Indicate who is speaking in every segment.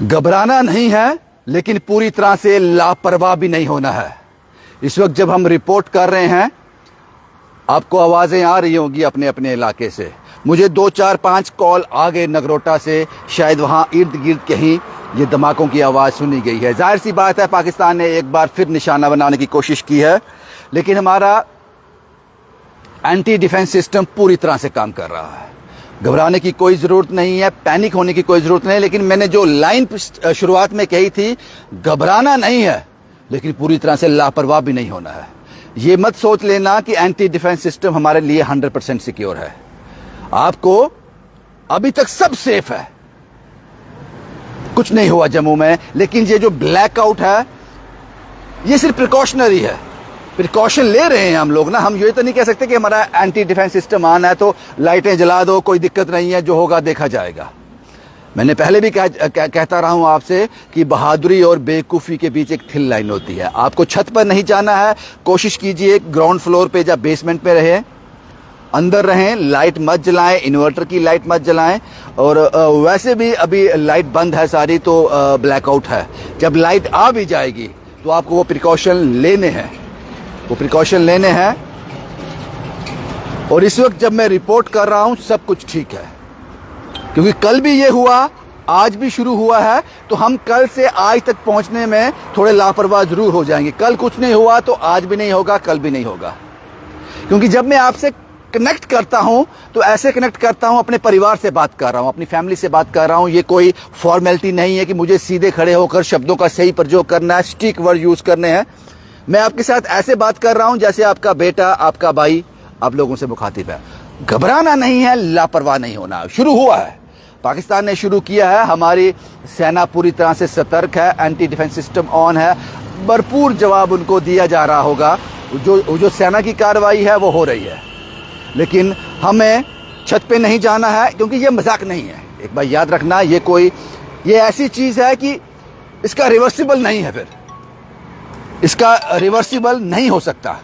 Speaker 1: घबराना नहीं है, लेकिन पूरी तरह से लापरवाह भी नहीं होना है। इस वक्त जब हम रिपोर्ट कर रहे हैं, आपको आवाज़ें आ रही होंगी अपने अपने इलाके से। मुझे 2 4 5 कॉल आ गए नगरोटा से, शायद वहाँ इर्द गिर्द कहीं ये धमाकों की आवाज़ सुनी गई है। जाहिर सी बात है, पाकिस्तान ने एक बार फिर निशाना बनाने की कोशिश की है, लेकिन हमारा एंटी डिफेंस सिस्टम पूरी तरह से काम कर रहा है। घबराने की कोई ज़रूरत नहीं है, पैनिक होने की कोई ज़रूरत नहीं है। लेकिन मैंने जो लाइन शुरुआत में कही थी, घबराना नहीं है, लेकिन पूरी तरह से लापरवाह भी नहीं होना है। ये मत सोच लेना कि एंटी डिफेंस सिस्टम हमारे लिए 100% सिक्योर है। आपको अभी तक सब सेफ है, कुछ नहीं हुआ जम्मू में। लेकिन ये जो ब्लैकआउट है, ये सिर्फ प्रिकॉशनरी है। प्रिकॉशन ले रहे हैं हम लोग ना। हम ये तो नहीं कह सकते कि हमारा एंटी डिफेंस सिस्टम ऑन है तो लाइटें जला दो, कोई दिक्कत नहीं है, जो होगा देखा जाएगा। मैंने पहले भी कहता रहा हूं आपसे कि बहादुरी और बेवकूफ़ी के बीच एक थिन लाइन होती है। आपको छत पर नहीं जाना है, कोशिश कीजिए ग्राउंड फ्लोर पे या बेसमेंट पे रहें, अंदर रहें, लाइट मत जलाएं, इन्वर्टर की लाइट मत जलाएं। और वैसे भी अभी लाइट बंद है सारी, तो ब्लैकआउट है। जब लाइट आ भी जाएगी तो आपको वो प्रिकॉशन लेने हैं, और इस वक्त जब मैं रिपोर्ट कर रहा हूं, सब कुछ ठीक है। क्योंकि कल भी ये हुआ, आज भी शुरू हुआ है, तो हम कल से आज तक पहुंचने में थोड़े लापरवाह जरूर हो जाएंगे। कल कुछ नहीं हुआ तो आज भी नहीं होगा, कल भी नहीं होगा। क्योंकि जब मैं आपसे कनेक्ट करता हूं तो ऐसे कनेक्ट करता हूं, अपने परिवार से बात कर रहा हूं, अपनी फैमिली से बात कर रहा हूं। ये कोई फॉर्मेलिटी नहीं है कि मुझे सीधे खड़े होकर शब्दों का सही प्रयोग करना है, स्टिक वर्ड यूज करने हैं। मैं आपके साथ ऐसे बात कर रहा हूं जैसे आपका बेटा, आपका भाई आप लोगों से मुखातिब है। घबराना नहीं है, लापरवाह नहीं होना। शुरू हुआ है, पाकिस्तान ने शुरू किया है, हमारी सेना पूरी तरह से सतर्क है, एंटी डिफेंस सिस्टम ऑन है, भरपूर जवाब उनको दिया जा रहा होगा। जो सेना की कार्रवाई है वो हो रही है, लेकिन हमें छत पे नहीं जाना है, क्योंकि ये मजाक नहीं है। एक बात याद रखना, ये ऐसी चीज है कि इसका रिवर्सिबल नहीं है, फिर इसका रिवर्सिबल नहीं हो सकता।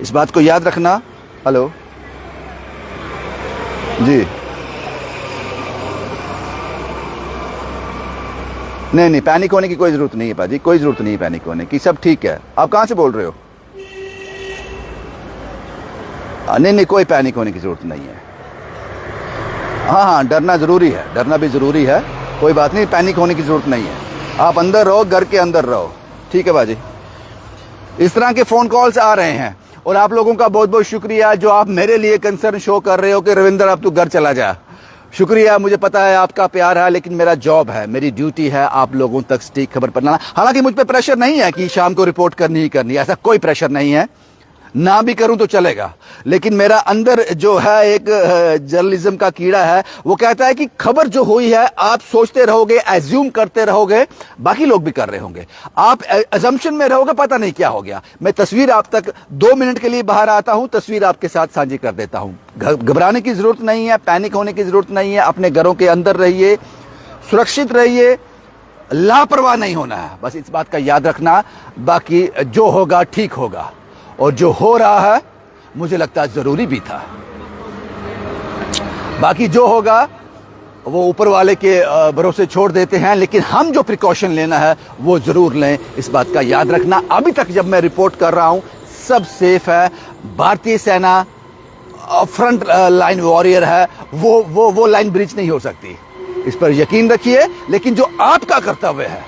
Speaker 1: इस बात को याद रखना। हेलो जी, नहीं, पैनिक होने की कोई जरूरत नहीं है पाजी, कोई जरूरत नहीं है पैनिक होने की, सब ठीक है। आप कहां से बोल रहे हो? नहीं, कोई पैनिक होने की जरूरत नहीं है। हाँ, डरना जरूरी है, डरना भी जरूरी है, कोई बात नहीं, पैनिक होने की जरूरत नहीं है। आप अंदर रहो, घर के अंदर रहो, ठीक है बाजी। इस तरह के फोन कॉल्स आ रहे हैं, और आप लोगों का बहुत बहुत शुक्रिया जो आप मेरे लिए कंसर्न शो कर रहे हो कि रविंदर अब तू घर चला जा। शुक्रिया, मुझे पता है आपका प्यार है, लेकिन मेरा जॉब है, मेरी ड्यूटी है आप लोगों तक सटीक खबर पहुंचाना। हालांकि मुझ पे प्रेशर नहीं है कि शाम को रिपोर्ट करनी ही करनी है, ऐसा कोई प्रेशर नहीं है, ना भी करूं तो चलेगा। लेकिन मेरा अंदर जो है एक जर्नलिज्म का कीड़ा है, वो कहता है कि खबर जो हुई है आप सोचते रहोगे, एज्यूम करते रहोगे, बाकी लोग भी कर रहे होंगे, आप अजम्पशन में रहोगे, पता नहीं क्या हो गया। मैं तस्वीर आप तक 2 मिनट के लिए बाहर आता हूं, तस्वीर आपके साथ साझी कर देता हूं। घबराने की जरूरत नहीं है, पैनिक होने की जरूरत नहीं है। अपने घरों के अंदर रहिए, सुरक्षित रहिए, लापरवाह नहीं होना है, बस इस बात का याद रखना। बाकी जो होगा ठीक होगा, और जो हो रहा है मुझे लगता है जरूरी भी था। बाकी जो होगा वो ऊपर वाले के भरोसे छोड़ देते हैं, लेकिन हम जो प्रिकॉशन लेना है वो जरूर लें, इस बात का याद रखना। अभी तक जब मैं रिपोर्ट कर रहा हूं सब सेफ है। भारतीय सेना फ्रंट लाइन वॉरियर है, वो लाइन ब्रिज नहीं हो सकती, इस पर यकीन रखिए। लेकिन जो आपका कर्तव्य है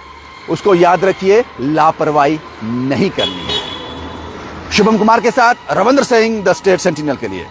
Speaker 1: उसको याद रखिए, लापरवाही नहीं करनी है। शुभम कुमार के साथ Ravindra Singh, the state sentinel के लिए।